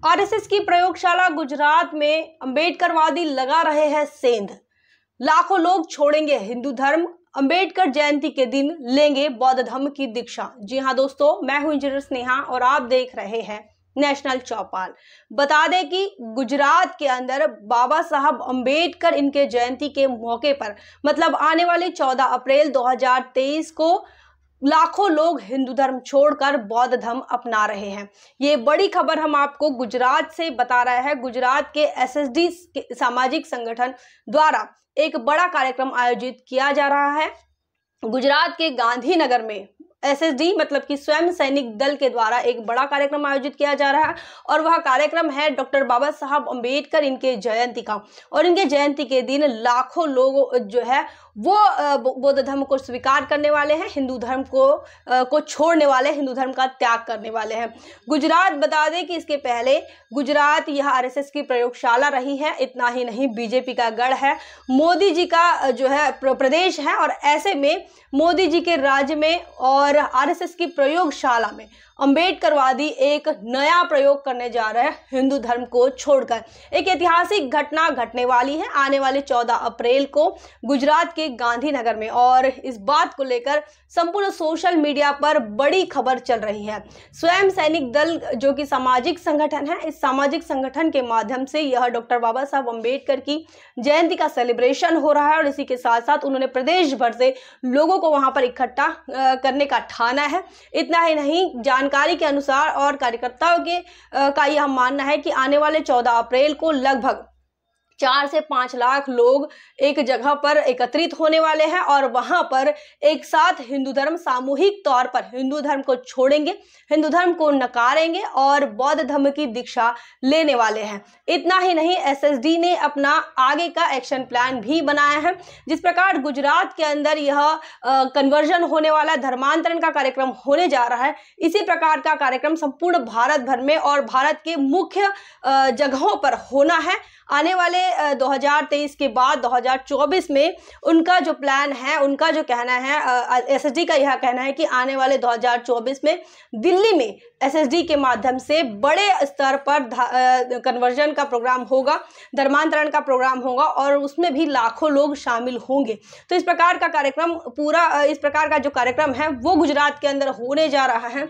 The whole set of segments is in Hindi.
आरएसएस की प्रयोगशाला गुजरात में अंबेडकरवादी लगा रहे हैं सेंध। लाखों लोग छोड़ेंगे हिंदू धर्म, अंबेडकर जयंती के दिन लेंगे बौद्ध धर्म की दीक्षा। जी हां दोस्तों, मैं हूं इंजीनियर स्नेहा और आप देख रहे हैं नेशनल चौपाल। बता दें कि गुजरात के अंदर बाबा साहब अंबेडकर इनके जयंती के मौके पर मतलब आने वाले 14 अप्रैल 2023 को लाखों लोग हिंदू धर्म छोड़कर बौद्ध धर्म अपना रहे हैं। ये बड़ी खबर हम आपको गुजरात से बता रहे हैं। गुजरात के एसएसडी सामाजिक संगठन द्वारा एक बड़ा कार्यक्रम आयोजित किया जा रहा है। गुजरात के गांधीनगर में एसएसडी मतलब कि स्वयं सैनिक दल के द्वारा एक बड़ा कार्यक्रम आयोजित किया जा रहा है और वह कार्यक्रम है डॉक्टर बाबा साहब अंबेडकर इनके जयंती का। और इनके जयंती के दिन लाखों लोग जो है वो बौद्ध धर्म को स्वीकार करने वाले हैं, हिंदू धर्म को छोड़ने वाले, हिंदू धर्म का त्याग करने वाले हैं। गुजरात, बता दें कि इसके पहले गुजरात यह आरएसएस की प्रयोगशाला रही है। इतना ही नहीं, बीजेपी का गढ़ है, मोदी जी का जो है प्रदेश है। और ऐसे में मोदी जी के राज्य में और आरएसएस की प्रयोगशाला में अंबेडकरवादी एक नया प्रयोग करने जा रहे हैं हिंदू धर्म को छोड़कर। एक ऐतिहासिक घटना घटने वाली है आने वाले 14 अप्रैल को गुजरात के गांधीनगर में, और इस बात को लेकर संपूर्ण सोशल मीडिया पर बड़ी खबर चल रही है। स्वयं सैनिक दल जो कि सामाजिक संगठन है, इस सामाजिक संगठन के माध्यम से यह डॉक्टर बाबा साहब अंबेडकर की जयंती का सेलिब्रेशन हो रहा है और इसी के साथ साथ उन्होंने प्रदेश भर से लोगों को वहां पर इकट्ठा करने का ठाना है। इतना ही नहीं, जानकारी के अनुसार और कार्यकर्ताओं के का यह मानना है कि आने वाले 14 अप्रैल को लगभग 4 से 5 लाख लोग एक जगह पर एकत्रित होने वाले हैं और वहां पर एक साथ हिंदू धर्म सामूहिक तौर पर हिंदू धर्म को छोड़ेंगे, हिंदू धर्म को नकारेंगे और बौद्ध धर्म की दीक्षा लेने वाले हैं। इतना ही नहीं, एसएसडी ने अपना आगे का एक्शन प्लान भी बनाया है। जिस प्रकार गुजरात के अंदर यह कन्वर्जन होने वाला, धर्मांतरण का कार्यक्रम होने जा रहा है, इसी प्रकार का कार्यक्रम संपूर्ण भारत भर में और भारत के मुख्य जगहों पर होना है। आने वाले 2023 के बाद 2024 में उनका जो प्लान है, उनका जो कहना है, एसएसडी का यह कहना है कि आने वाले 2024 में दिल्ली में एसएसडी के माध्यम से बड़े स्तर पर कन्वर्जन का प्रोग्राम होगा, धर्मांतरण का प्रोग्राम होगा और उसमें भी लाखों लोग शामिल होंगे। तो इस प्रकार का कार्यक्रम, पूरा इस प्रकार का जो कार्यक्रम है वो गुजरात के अंदर होने जा रहा है।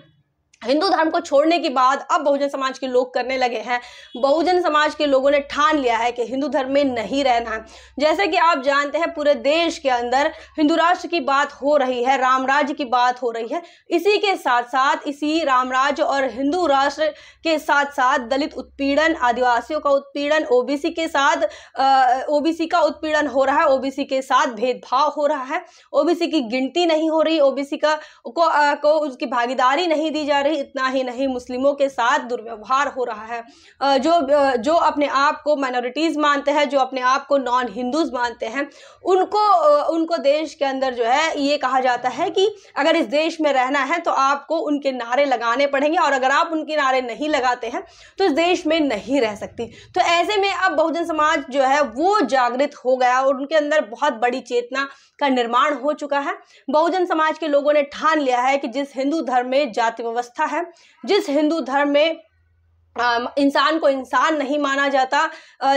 हिंदू धर्म को छोड़ने के बाद अब बहुजन समाज के लोग करने लगे हैं। बहुजन समाज के लोगों ने ठान लिया है कि हिंदू धर्म में नहीं रहना है। जैसे कि आप जानते हैं, पूरे देश के अंदर हिंदू राष्ट्र की बात हो रही है, राम राज्य की बात हो रही है। इसी के साथ साथ इसी राम राज्य और हिंदू राष्ट्र के साथ साथ दलित उत्पीड़न, आदिवासियों का उत्पीड़न, ओबीसी के साथ ओबीसी का उत्पीड़न हो रहा है, ओबीसी के साथ भेदभाव हो रहा है, ओबीसी की गिनती नहीं हो रही, ओबीसी को उसकी भागीदारी नहीं दी जा रही। इतना ही नहीं, मुस्लिमों के साथ दुर्व्यवहार हो रहा है। जो अपने आप को माइनॉरिटीज मानते हैं, जो अपने आप को नॉन हिंदूज मानते हैं, उनको देश के अंदर जो है ये कहा जाता है कि अगर इस देश में रहना है तो आपको उनके नारे लगाने पड़ेंगे और अगर आप उनके नारे नहीं लगाते हैं तो इस देश में नहीं रह सकती। तो ऐसे में अब बहुजन समाज जो है वो जागृत हो गया और उनके अंदर बहुत बड़ी चेतना का निर्माण हो चुका है। बहुजन समाज के लोगों ने ठान लिया है कि जिस हिंदू धर्म में जाति व्यवस्था है, जिस हिंदू धर्म में इंसान को इंसान नहीं माना जाता,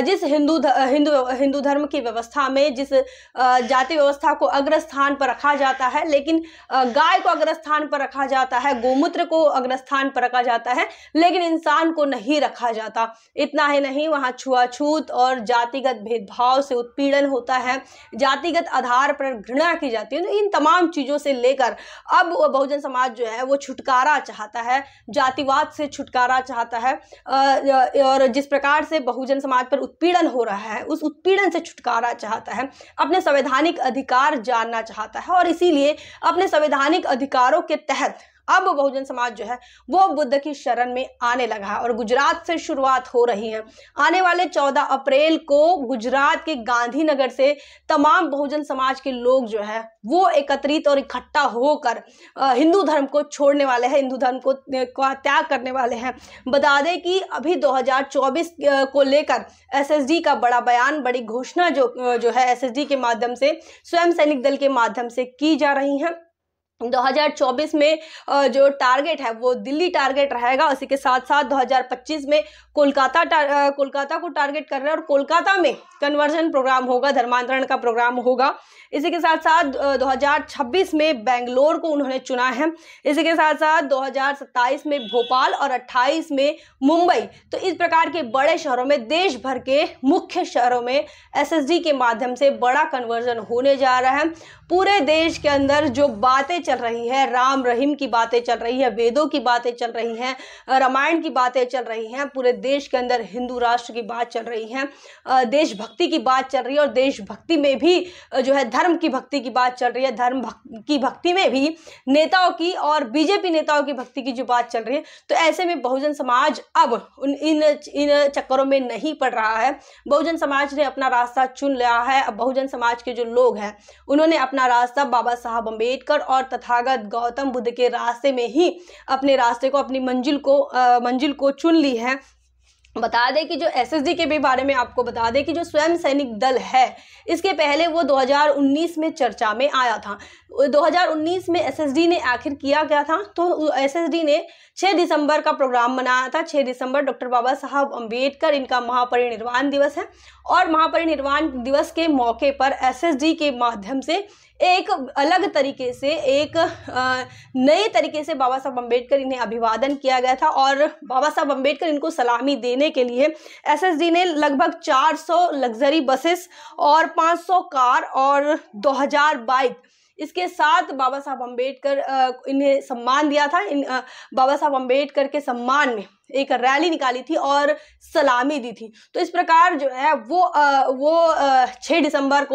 जिस हिंदू धर्म की व्यवस्था में जिस जाति व्यवस्था को अग्रस्थान पर रखा जाता है, लेकिन गाय को अग्रस्थान पर रखा जाता है, गोमूत्र को अग्रस्थान पर रखा जाता है, लेकिन इंसान को नहीं रखा जाता। इतना ही नहीं, वहाँ छुआछूत और जातिगत भेदभाव से उत्पीड़न होता है, जातिगत आधार पर घृणा की जाती है। इन तमाम चीज़ों से लेकर अब बहुजन समाज जो है वो छुटकारा चाहता है, जातिवाद से छुटकारा चाहता है और जिस प्रकार से बहुजन समाज पर उत्पीड़न हो रहा है, उस उत्पीड़न से छुटकारा चाहता है, अपने संवैधानिक अधिकार जानना चाहता है और इसीलिए अपने संवैधानिक अधिकारों के तहत अब बहुजन समाज जो है वो बुद्ध की शरण में आने लगा है और गुजरात से शुरुआत हो रही है। आने वाले 14 अप्रैल को गुजरात के गांधीनगर से तमाम बहुजन समाज के लोग जो है वो एकत्रित और इकट्ठा होकर हिंदू धर्म को छोड़ने वाले हैं, हिंदू धर्म को त्याग करने वाले हैं। बता दें कि अभी 2024 को लेकर एसएसडी का बड़ा बयान, बड़ी घोषणा जो है एसएसडी के माध्यम से, स्वयं सैनिक दल के माध्यम से की जा रही है। 2024 में जो टारगेट है वो दिल्ली टारगेट रहेगा। उसी के साथ साथ 2025 में कोलकाता को टारगेट कर रहे हैं और कोलकाता में कन्वर्जन प्रोग्राम होगा, धर्मांतरण का प्रोग्राम होगा। इसी के साथ साथ 2026 में बेंगलोर को उन्होंने चुना है। इसी के साथ साथ 2027 में भोपाल और 28 में मुंबई। तो इस प्रकार के बड़े शहरों में, देश भर के मुख्य शहरों में एसएसडी के माध्यम से बड़ा कन्वर्जन होने जा रहा है। पूरे देश के अंदर जो बातें चल रही है, राम रहीम की बातें चल रही है, वेदों की बातें चल रही हैं, रामायण की बातें चल रही हैं, पूरे देश के अंदर हिंदू राष्ट्र की बात चल रही है, देशभक्ति की बात चल रही है और देशभक्ति में भी जो है धर्म की भक्ति की बात चल रही है। धर्म की भक्ति में भी नेताओं की और बीजेपी नेताओं की भक्ति की जो बात चल रही है। तो ऐसे में बहुजन समाज अब इन चक्करों में नहीं पड़ रहा है। बहुजन समाज ने अपना रास्ता चुन लिया है। अब बहुजन समाज के जो लोग हैं उन्होंने अपना रास्ता बाबा साहब अम्बेडकर और तथागत गौतम बुद्ध के रास्ते में ही अपने रास्ते को, अपनी मंजिल को चुन ली है। बता दें कि जो एसएसडी के भी बारे में आपको बता दें कि जो स्वयं सैनिक दल है, इसके पहले वो 2019 में चर्चा में आया था। 2019 में एसएसडी ने आखिर किया क्या था, तो एसएसडी ने 6 दिसंबर का प्रोग्राम बनाया था। 6 दिसंबर डॉक्टर बाबा साहब अम्बेडकर, इनका महापरिनिर्वाण दिवस है और महापरिनिर्वाण दिवस के मौके पर एसएसडी के माध्यम से एक अलग तरीके से, एक नए तरीके से बाबा साहब अम्बेडकर इन्हें अभिवादन किया गया था और बाबा साहब अम्बेडकर इनको सलामी देने के लिए एसएसडी ने लगभग 400 लग्जरी बसेस और 500 कार और 2000 बाइक, इसके साथ बाबा साहब अम्बेडकर इन्हें सम्मान दिया था। बाबा साहब अम्बेडकर के सम्मान में एक रैली निकाली थी और सलामी दी थी। तो इस प्रकार जो है वो 6 दिसंबर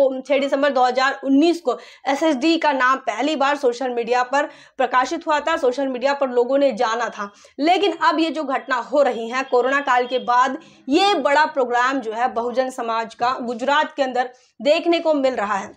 2019 को एसएसडी का नाम पहली बार सोशल मीडिया पर प्रकाशित हुआ था, सोशल मीडिया पर लोगों ने जाना था। लेकिन अब ये जो घटना हो रही है कोरोना काल के बाद, ये बड़ा प्रोग्राम जो है बहुजन समाज का गुजरात के अंदर देखने को मिल रहा है।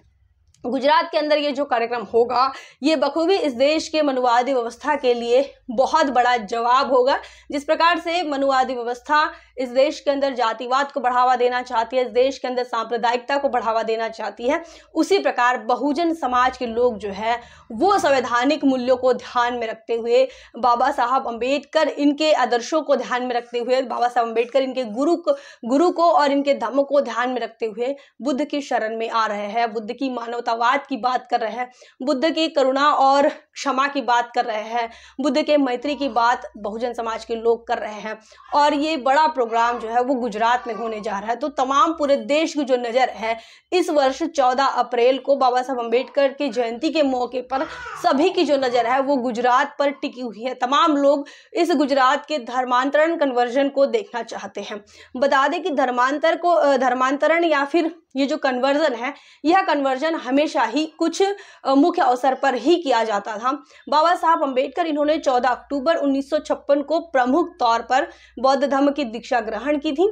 गुजरात के अंदर ये जो कार्यक्रम होगा, ये बखूबी इस देश के मनुवादी व्यवस्था के लिए बहुत बड़ा जवाब होगा। जिस प्रकार से मनुवादी व्यवस्था इस देश के अंदर जातिवाद को बढ़ावा देना चाहती है, इस देश के अंदर सांप्रदायिकता को बढ़ावा देना चाहती है, उसी प्रकार बहुजन समाज के लोग जो है वो संवैधानिक मूल्यों को ध्यान में रखते हुए, बाबा साहब अम्बेडकर इनके आदर्शों को ध्यान में रखते हुए, बाबा साहब अम्बेडकर इनके गुरु को और इनके धम्म को ध्यान में रखते हुए बुद्ध की शरण में आ रहे हैं, बुद्ध की मानवतावाद की बात कर रहे हैं, बुद्ध की करुणा और क्षमा की बात कर रहे हैं, बुद्ध के मैत्री की बात बहुजन समाज के लोग कर रहे हैं। और ये बड़ा प्रोग्राम जो है वो गुजरात में होने जा रहा है। तो तमाम पूरे देश की जो नज़र है इस वर्ष 14 अप्रैल को बाबा साहब अम्बेडकर की जयंती के मौके पर सभी की जो नज़र है वो गुजरात पर टिकी हुई है। तमाम लोग इस गुजरात के धर्मांतरण कन्वर्जन को देखना चाहते हैं। बता दें कि धर्मांतरण या फिर ये जो कन्वर्जन है, यह कन्वर्जन हमेशा ही कुछ मुख्य अवसर पर ही किया जाता था। बाबा साहब अम्बेडकर इन्होंने 14 अक्टूबर 1956 को प्रमुख तौर पर बौद्ध धर्म की दीक्षा ग्रहण की थी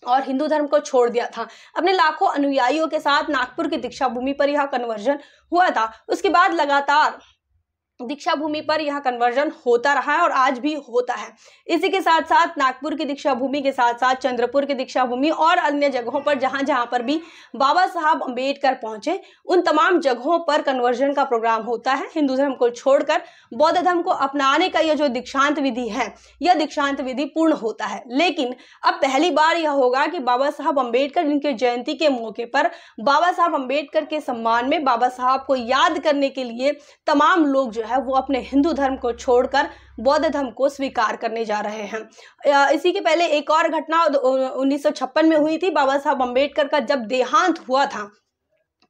और हिंदू धर्म को छोड़ दिया था। अपने लाखों अनुयायियों के साथ नागपुर की दीक्षा भूमि पर यह कन्वर्जन हुआ था। उसके बाद लगातार दीक्षा भूमि पर यह कन्वर्जन होता रहा है और आज भी होता है। इसी के साथ साथ नागपुर की दीक्षा भूमि के साथ साथ चंद्रपुर की दीक्षा भूमि और अन्य जगहों पर जहां पर भी बाबा साहब अम्बेडकर पहुंचे, उन तमाम जगहों पर कन्वर्जन का प्रोग्राम होता है। हिंदू धर्म को छोड़कर बौद्ध धर्म को अपनाने का यह जो दीक्षांत विधि है, यह दीक्षांत विधि पूर्ण होता है। लेकिन अब पहली बार यह होगा कि बाबा साहब अम्बेडकर इनके जयंती के मौके पर बाबा साहब अम्बेडकर के सम्मान में, बाबा साहब को याद करने के लिए तमाम लोग जो है वो अपने हिंदू धर्म को छोड़कर बौद्ध धर्म को स्वीकार करने जा रहे हैं। इसी के पहले एक और घटना 1956 में हुई थी। बाबा साहब अम्बेडकर का जब देहांत हुआ था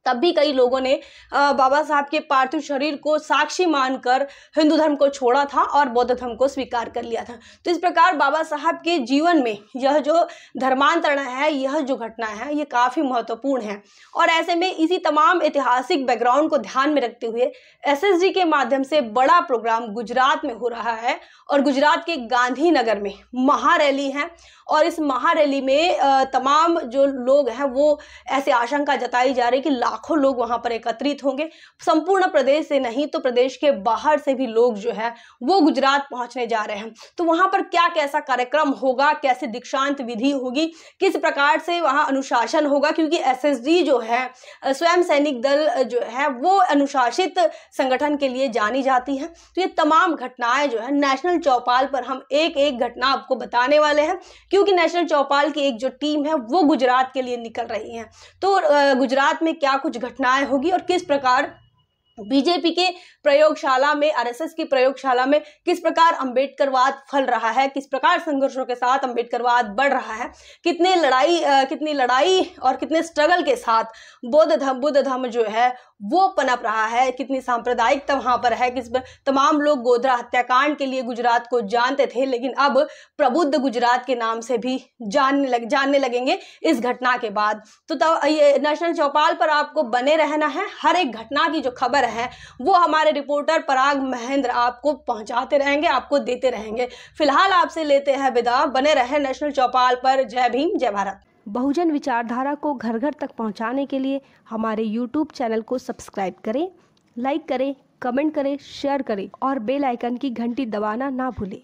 तब भी कई लोगों ने बाबा साहब के पार्थिव शरीर को साक्षी मानकर हिंदू धर्म को छोड़ा था और बौद्ध धर्म को स्वीकार कर लिया था। तो इस प्रकार बाबा साहब के जीवन में यह जो धर्मांतरण है, यह जो घटना है, ये काफ़ी महत्वपूर्ण है। और ऐसे में इसी तमाम ऐतिहासिक बैकग्राउंड को ध्यान में रखते हुए एसएसडी के माध्यम से बड़ा प्रोग्राम गुजरात में हो रहा है और गुजरात के गांधीनगर में महारैली है। और इस महारैली में तमाम जो लोग हैं वो ऐसे आशंका जताई जा रही कि लाखों लोग वहां पर एकत्रित होंगे। संपूर्ण प्रदेश से नहीं तो प्रदेश के बाहर से भी लोग जो है वो गुजरात पहुंचने जा रहे हैं। तो वहां पर क्या कैसा कार्यक्रम होगा, कैसे दीक्षांत विधि होगी, किस प्रकार से वहां अनुशासन होगा, क्योंकि एसएसजी जो है स्वयं सैनिक दल जो है वो अनुशासित संगठन के लिए जानी जाती है। तो ये तमाम घटनाएं जो है नेशनल चौपाल पर हम एक एक घटना आपको बताने वाले हैं, क्योंकि नेशनल चौपाल की एक जो टीम है वो गुजरात के लिए निकल रही है। तो गुजरात में क्या कुछ घटनाएं होगी और किस प्रकार बीजेपी के प्रयोगशाला में, आरएसएस की प्रयोगशाला में किस प्रकार अंबेडकरवाद फल रहा है, किस प्रकार संघर्षों के साथ अंबेडकरवाद बढ़ रहा है, कितनी लड़ाई और कितने स्ट्रगल के साथ बुद्ध धर्म जो है वो पनप रहा है, कितनी सांप्रदायिकता वहां पर है, किस तमाम लोग गोधरा हत्याकांड के लिए गुजरात को जानते थे लेकिन अब प्रबुद्ध गुजरात के नाम से भी जानने लगेंगे इस घटना के बाद। तो ये नेशनल चौपाल पर आपको बने रहना है। हर एक घटना की जो खबर है वो हमारे रिपोर्टर पराग महेंद्र आपको पहुंचाते रहेंगे, आपको देते रहेंगे। फिलहाल आपसे लेते हैं विदा, बने रहे नेशनल चौपाल पर। जय भीम, जय भारत। बहुजन विचारधारा को घर घर तक पहुंचाने के लिए हमारे YouTube चैनल को सब्सक्राइब करें, लाइक करें, कमेंट करें, शेयर करें और बेल आइकन की घंटी दबाना ना भूलें।